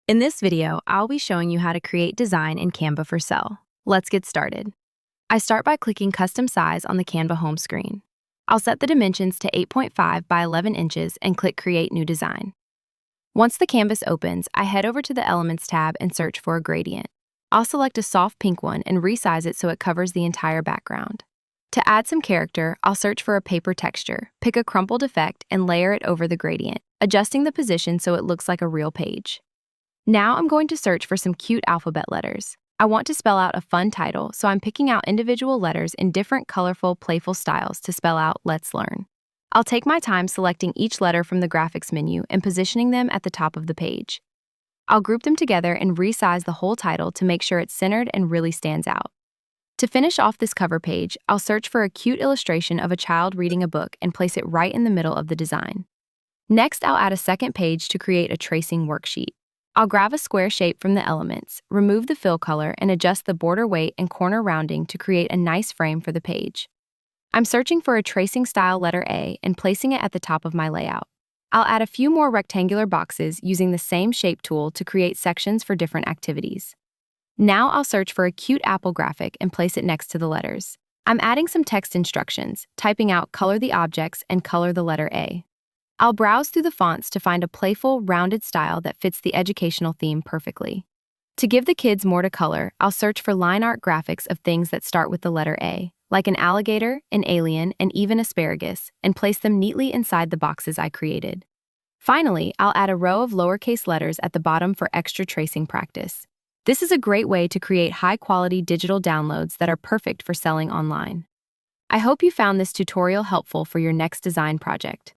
In this video, I'll be showing you how to create design in Canva for Sell. Let's get started. I start by clicking Custom Size on the Canva home screen. I'll set the dimensions to 8.5 by 11 inches and click Create New Design. Once the canvas opens, I head over to the Elements tab and search for a gradient. I'll select a soft pink one and resize it so it covers the entire background. To add some character, I'll search for a paper texture, pick a crumpled effect, and layer it over the gradient, adjusting the position so it looks like a real page. Now I'm going to search for some cute alphabet letters. I want to spell out a fun title, so I'm picking out individual letters in different colorful, playful styles to spell out Let's Learn. I'll take my time selecting each letter from the graphics menu and positioning them at the top of the page. I'll group them together and resize the whole title to make sure it's centered and really stands out. To finish off this cover page, I'll search for a cute illustration of a child reading a book and place it right in the middle of the design. Next, I'll add a second page to create a tracing worksheet. I'll grab a square shape from the elements, remove the fill color, and adjust the border weight and corner rounding to create a nice frame for the page. I'm searching for a tracing style letter A and placing it at the top of my layout. I'll add a few more rectangular boxes using the same shape tool to create sections for different activities. Now I'll search for a cute apple graphic and place it next to the letters. I'm adding some text instructions, typing out color the objects and color the letter A. I'll browse through the fonts to find a playful, rounded style that fits the educational theme perfectly. To give the kids more to color, I'll search for line art graphics of things that start with the letter A, like an alligator, an alien, and even asparagus, and place them neatly inside the boxes I created. Finally, I'll add a row of lowercase letters at the bottom for extra tracing practice. This is a great way to create high-quality digital downloads that are perfect for selling online. I hope you found this tutorial helpful for your next design project.